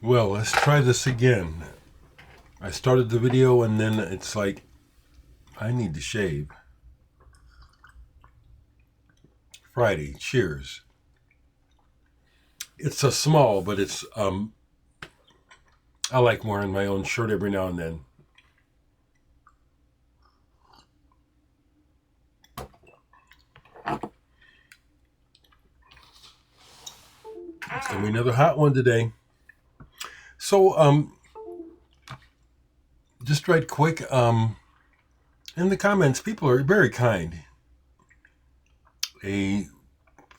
Well, let's try this again. I started the video and then it's like, I need to shave. Friday, cheers. It's a small, but it's, I like wearing my own shirt every now and then. It's gonna be another hot one today. So, just right quick, in the comments, people are very kind. A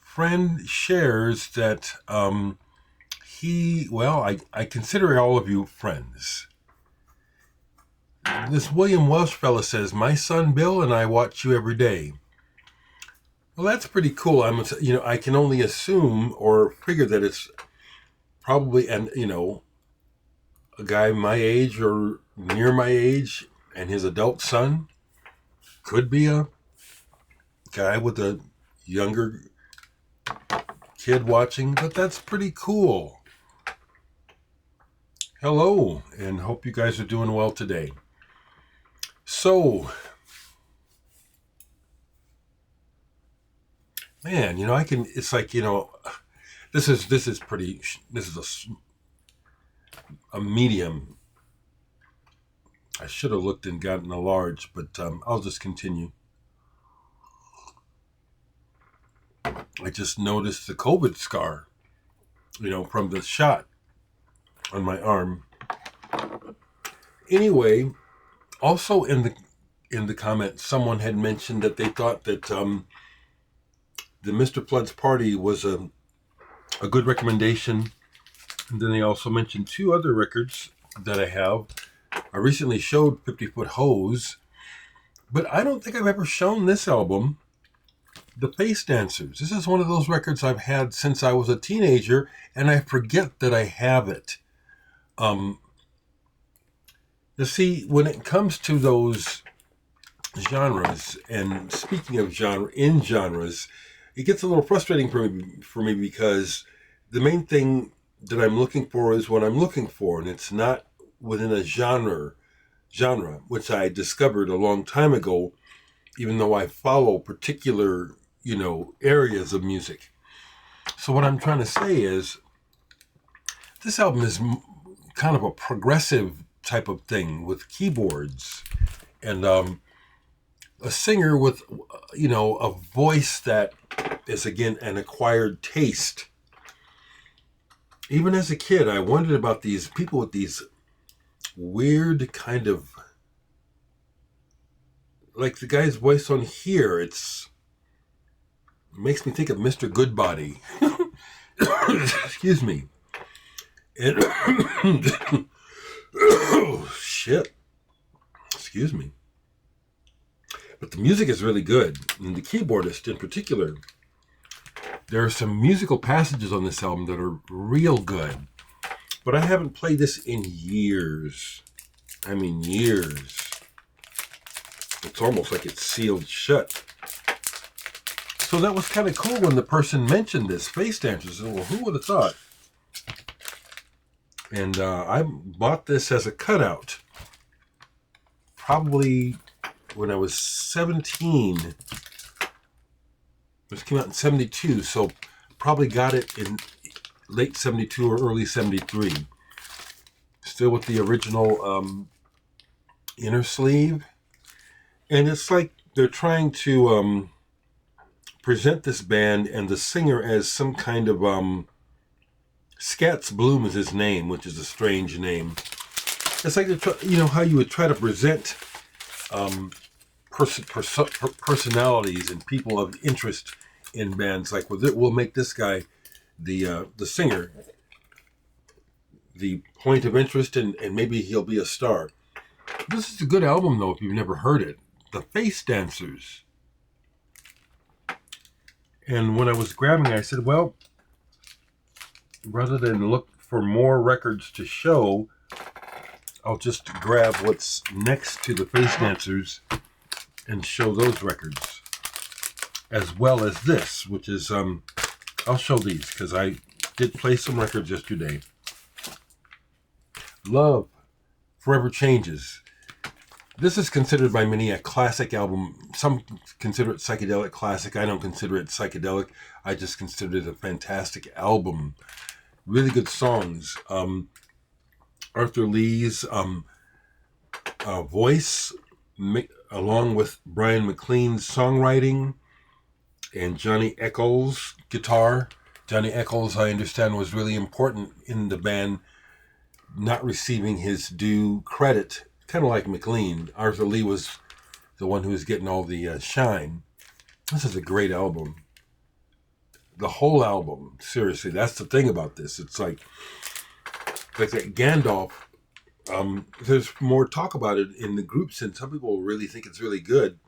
friend shares that I consider all of you friends. This William Welsh fella says, my son Bill and I watch you every day. Well, that's pretty cool. I can only assume or figure that it's probably a guy my age or near my age and his adult son. Could be a guy with a younger kid watching, but that's pretty cool. Hello, and hope you guys are doing well today. So, man, it's like, this is a medium. I should have looked and gotten a large, but I'll just continue. I just noticed the COVID scar, from the shot on my arm. Anyway, also in the comments, someone had mentioned that they thought that the Mr. Flood's Party was a good recommendation. And then they also mentioned two other records that I have. I recently showed 50-Foot Hose, but I don't think I've ever shown this album, The Face Dancers. This is one of those records I've had since I was a teenager, and I forget that I have it. You see, when it comes to those genres, and speaking of genres, it gets a little frustrating for me because the main thing that I'm looking for is what I'm looking for, and it's not within a genre, which I discovered a long time ago, even though I follow particular, areas of music. So what I'm trying to say is, this album is kind of a progressive type of thing with keyboards and a singer with, a voice that is, again, an acquired taste. Even as a kid, I wondered about these people with these weird kind of, like the guy's voice on here, it makes me think of Mr. Goodbody. Excuse me. And oh, shit. Excuse me. But the music is really good, and the keyboardist in particular. There are some musical passages on this album that are real good. But I haven't played this in years. I mean, years. It's almost like it's sealed shut. So that was kind of cool when the person mentioned this, Face Dancers. Well, who would have thought? And I bought this as a cutout. Probably when I was 17. This came out in 72, so probably got it in late 72 or early 73. Still with the original inner sleeve. And it's like they're trying to present this band and the singer as some kind of Scats Bloom is his name, which is a strange name. It's like how you would try to present personalities and people of interest in bands. Like, we'll make this guy the singer the point of interest, and maybe he'll be a star. This is a good album, though, if you've never heard it. The Face Dancers. And when I was grabbing it, I said, well, rather than look for more records to show, I'll just grab what's next to the Face Dancers and show those records, as well as this, which is, I'll show these, because I did play some records yesterday. Love Forever Changes. This is considered by many a classic album. Some consider it psychedelic classic. I don't consider it psychedelic. I just consider it a fantastic album. Really good songs. Arthur Lee's voice, along with Brian McLean's songwriting, and Johnny Echols' guitar. Johnny Echols, I understand, was really important in the band, not receiving his due credit, kind of like McLean. Arthur Lee was the one who was getting all the shine. This is a great album. The whole album, seriously, that's the thing about this. It's like that Gandalf. There's more talk about it in the groups, and some people really think it's really good.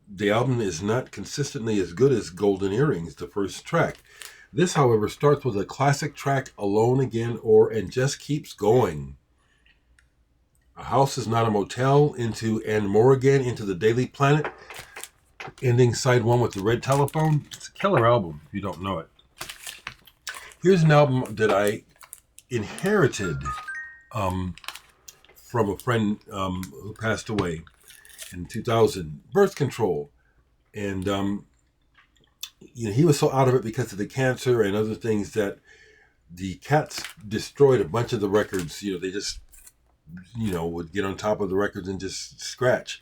The album is not consistently as good as Golden Earrings, the first track. This, however, starts with a classic track, Alone Again, and just keeps going. A House Is Not a Motel, into And More Again, into the Daily Planet, ending side one with the Red Telephone. It's a killer album, if you don't know it. Here's an album that I inherited from a friend who passed away in 2000, Birth Control. And he was so out of it because of the cancer and other things that the cats destroyed a bunch of the records. They just, would get on top of the records and just scratch.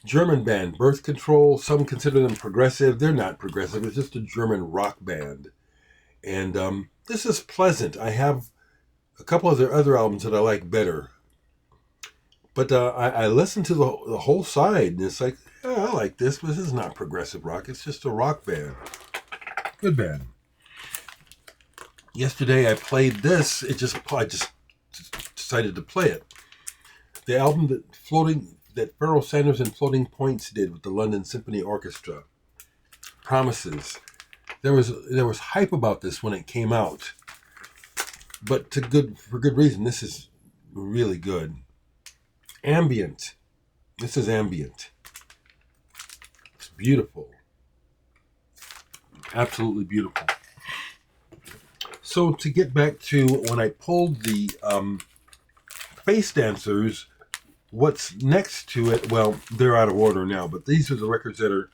German band, Birth Control. Some consider them progressive. They're not progressive. It's just a German rock band. And this is pleasant. I have a couple of their other albums that I like better. But I listened to the whole side, and it's like, I like this, but this is not progressive rock. It's just a rock band. Good band. Yesterday I played this. I just decided to play it. The album that Pharoah Sanders and Floating Points did with the London Symphony Orchestra, Promises. There was hype about this when it came out, but for good reason. This is really good. Ambient. This is Ambient. It's beautiful. Absolutely beautiful. So to get back to when I pulled the Face Dancers, what's next to it, well, they're out of order now, but these are the records that are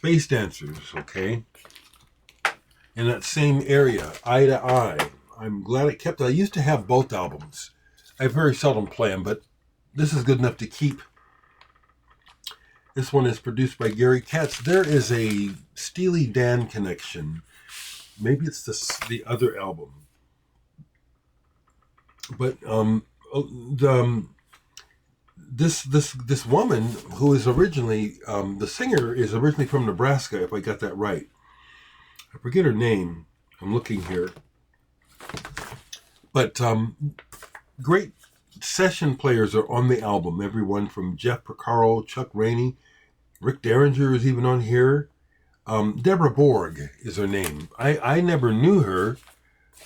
Face Dancers, okay? In that same area, Eye to Eye. I'm glad I kept it. I used to have both albums. I very seldom play them, but this is good enough to keep. This one is produced by Gary Katz. There is a Steely Dan connection. Maybe it's the other album. But this woman who is originally the singer is originally from Nebraska, if I got that right. I forget her name. I'm looking here. But great session players are on the album. Everyone from Jeff Porcaro, Chuck Rainey, Rick Derringer is even on here. Deborah Borg is her name. I never knew her,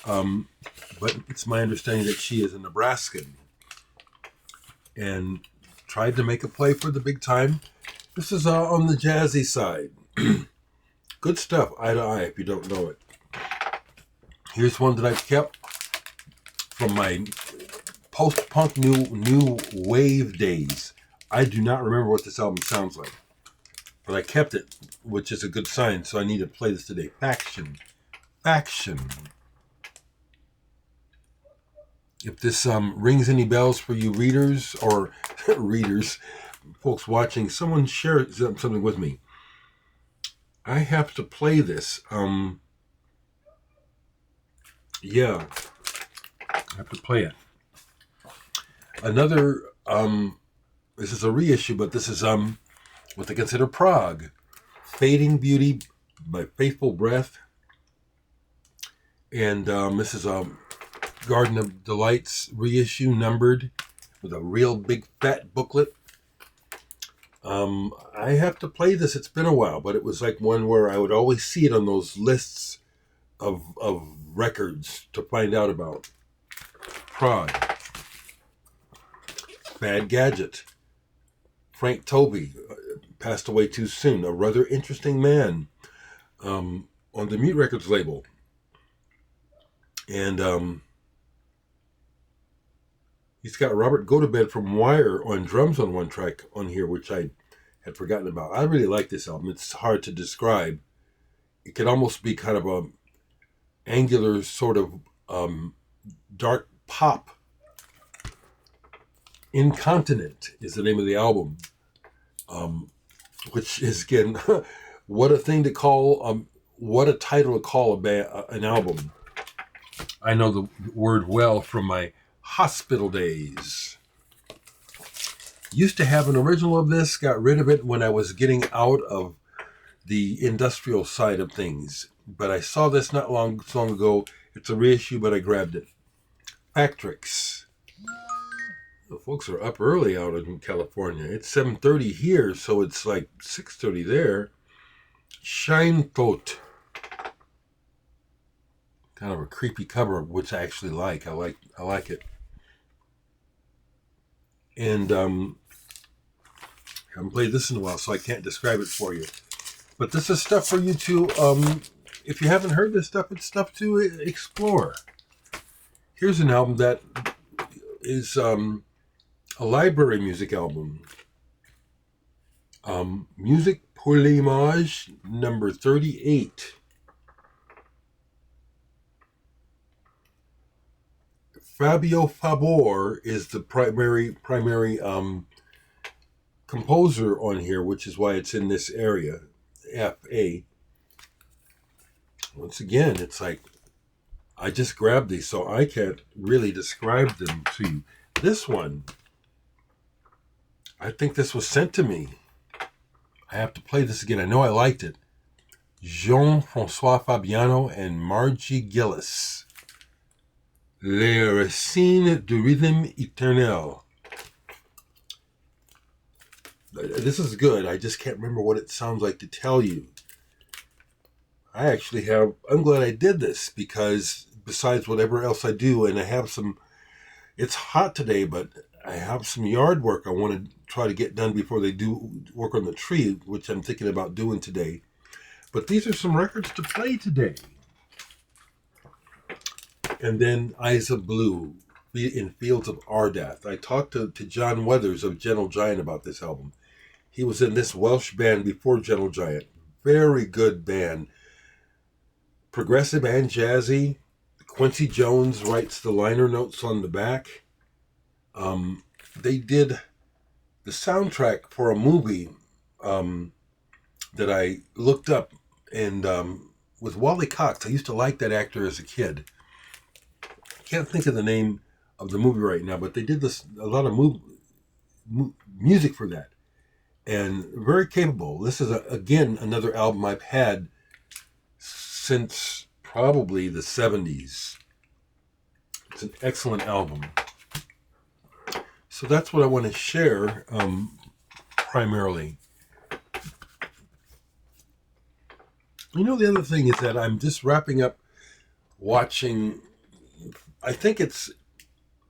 but it's my understanding that she is a Nebraskan and tried to make a play for the big time. This is on the jazzy side. Good stuff, Eye to Eye, if you don't know it. Here's one that I've kept from my post-punk new wave days. I do not remember what this album sounds like, but I kept it, which is a good sign, so I need to play this today. Faction. If this rings any bells for you readers or readers, folks watching, someone share something with me. I have to play this. Yeah, I have to play it. Another, this is a reissue, but this is what they consider prog. Fading Beauty by Faithful Breath. And this is a Garden of Delights reissue, numbered, with a real big fat booklet. I have to play this. It's been a while, but it was like one where I would always see it on those lists of records to find out about. Prog. Bad Gadget. Frank Tovey passed away too soon. A rather interesting man on the Mute Records label. And he's got Robert Gotobed from Wire on drums on one track on here, which I had forgotten about. I really like this album. It's hard to describe. It could almost be kind of a angular sort of dark pop. Incontinent is the name of the album, which is, again, what a thing to call, what a title to call an album. I know the word well from my hospital days. Used to have an original of this, got rid of it when I was getting out of the industrial side of things. But I saw this not long ago. It's a reissue, but I grabbed it. Factrix. The folks are up early out in California. It's 7:30 here, so it's like 6:30 there. Shine Thought. Kind of a creepy cover, which I actually like. I like it. And I haven't played this in a while, so I can't describe it for you. But this is stuff for you to, if you haven't heard this stuff, it's stuff to explore. Here's an album that is a library music album. Musique pour l'image, number 38. Fabio Fabor is the primary composer on here, which is why it's in this area. F.A. Once again, it's like I just grabbed these, so I can't really describe them to you. This one, I think this was sent to me. I have to play this again. I know I liked it. Jean-François Fabiano and Margie Gillis. Les Racines du Rhythm Éternel. This is good. I just can't remember what it sounds like to tell you. I'm glad I did this, because besides whatever else I do, and I have some, it's hot today, but I have some yard work I want to try to get done before they do work on the tree, which I'm thinking about doing today. But these are some records to play today. And then Eyes of Blue in Fields of Ardath. I talked to John Weathers of Gentle Giant about this album. He was in this Welsh band before Gentle Giant. Very good band. Progressive and jazzy. Quincy Jones writes the liner notes on the back. They did the soundtrack for a movie that I looked up, and with Wally Cox. I used to like that actor as a kid. Can't think of the name of the movie right now, but they did a lot of music for that, and very capable. This is again another album I've had since probably the 70s. It's an excellent album. So that's what I want to share primarily. You know, the other thing is that I'm just wrapping up watching. I think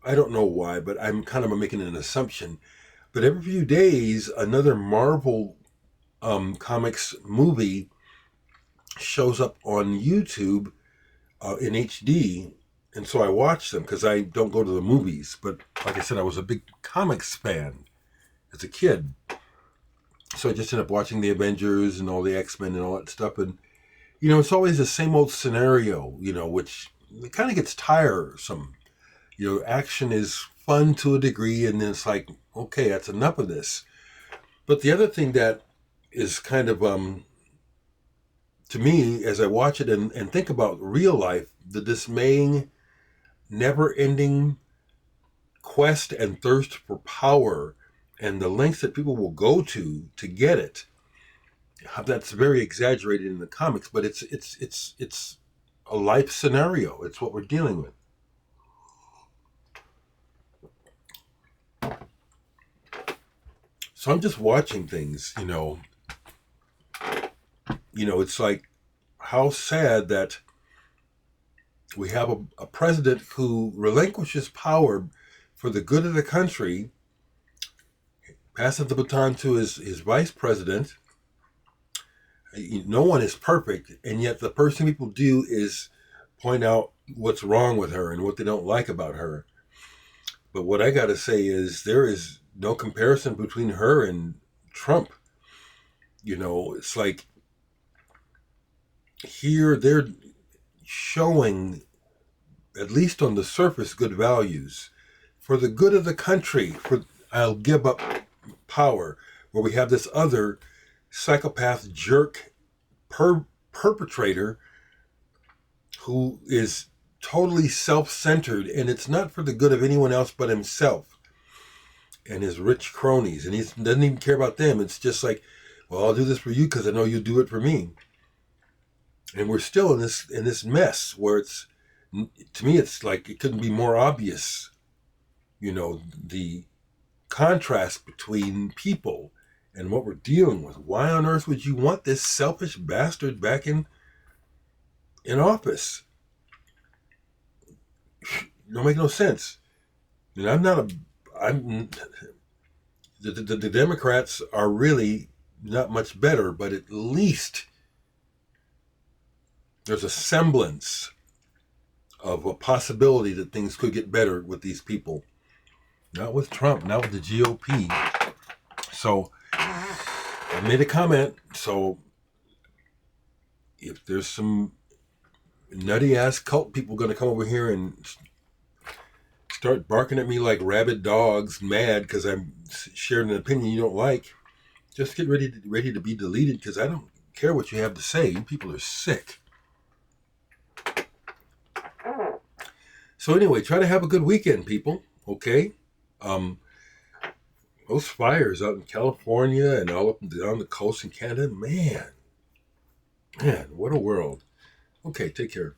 I don't know why, but I'm kind of making an assumption. But every few days, another Marvel Comics movie shows up on YouTube in HD. And so I watch them because I don't go to the movies. But like I said, I was a big comics fan as a kid. So I just ended up watching the Avengers and all the X-Men and all that stuff. And, you know, it's always the same old scenario, you know, which it kind of gets tiresome. You know, action is fun to a degree, and then it's like, okay, that's enough of this. But the other thing that is kind of, to me, as I watch it and think about real life, the dismaying, never-ending quest and thirst for power, and the lengths that people will go to get it. That's very exaggerated in the comics, but it's a life scenario. It's what we're dealing with. So I'm just watching things, you know. You know, it's like how sad that we have a president who relinquishes power for the good of the country, passes the baton to his vice president. No one is perfect, and yet the first thing people do is point out what's wrong with her and what they don't like about her. But what I got to say is there is no comparison between her and Trump. It's like here they're showing, at least on the surface, good values for the good of the country. For I'll give up power, where we have this other psychopath jerk perpetrator who is totally self-centered, and it's not for the good of anyone else but himself and his rich cronies, and he doesn't even care about them. It's just like, well, I'll do this for you because I know you'll do it for me. And we're still in this mess where it's, to me, it's like it couldn't be more obvious. The contrast between people and what we're dealing with. Why on earth would you want this selfish bastard back in office? Don't make no sense. And I'm the Democrats are really not much better, but at least there's a semblance of a possibility that things could get better with these people. Not with Trump, not with the GOP. So I made a comment. So if there's some nutty ass cult people going to come over here and start barking at me like rabid dogs, mad because I'm sharing an opinion you don't like, just get ready to be deleted, because I don't care what you have to say. You people are sick. So anyway, try to have a good weekend, people. Okay. Those fires out in California and all up and down the coast in Canada, man, what a world. Okay, take care.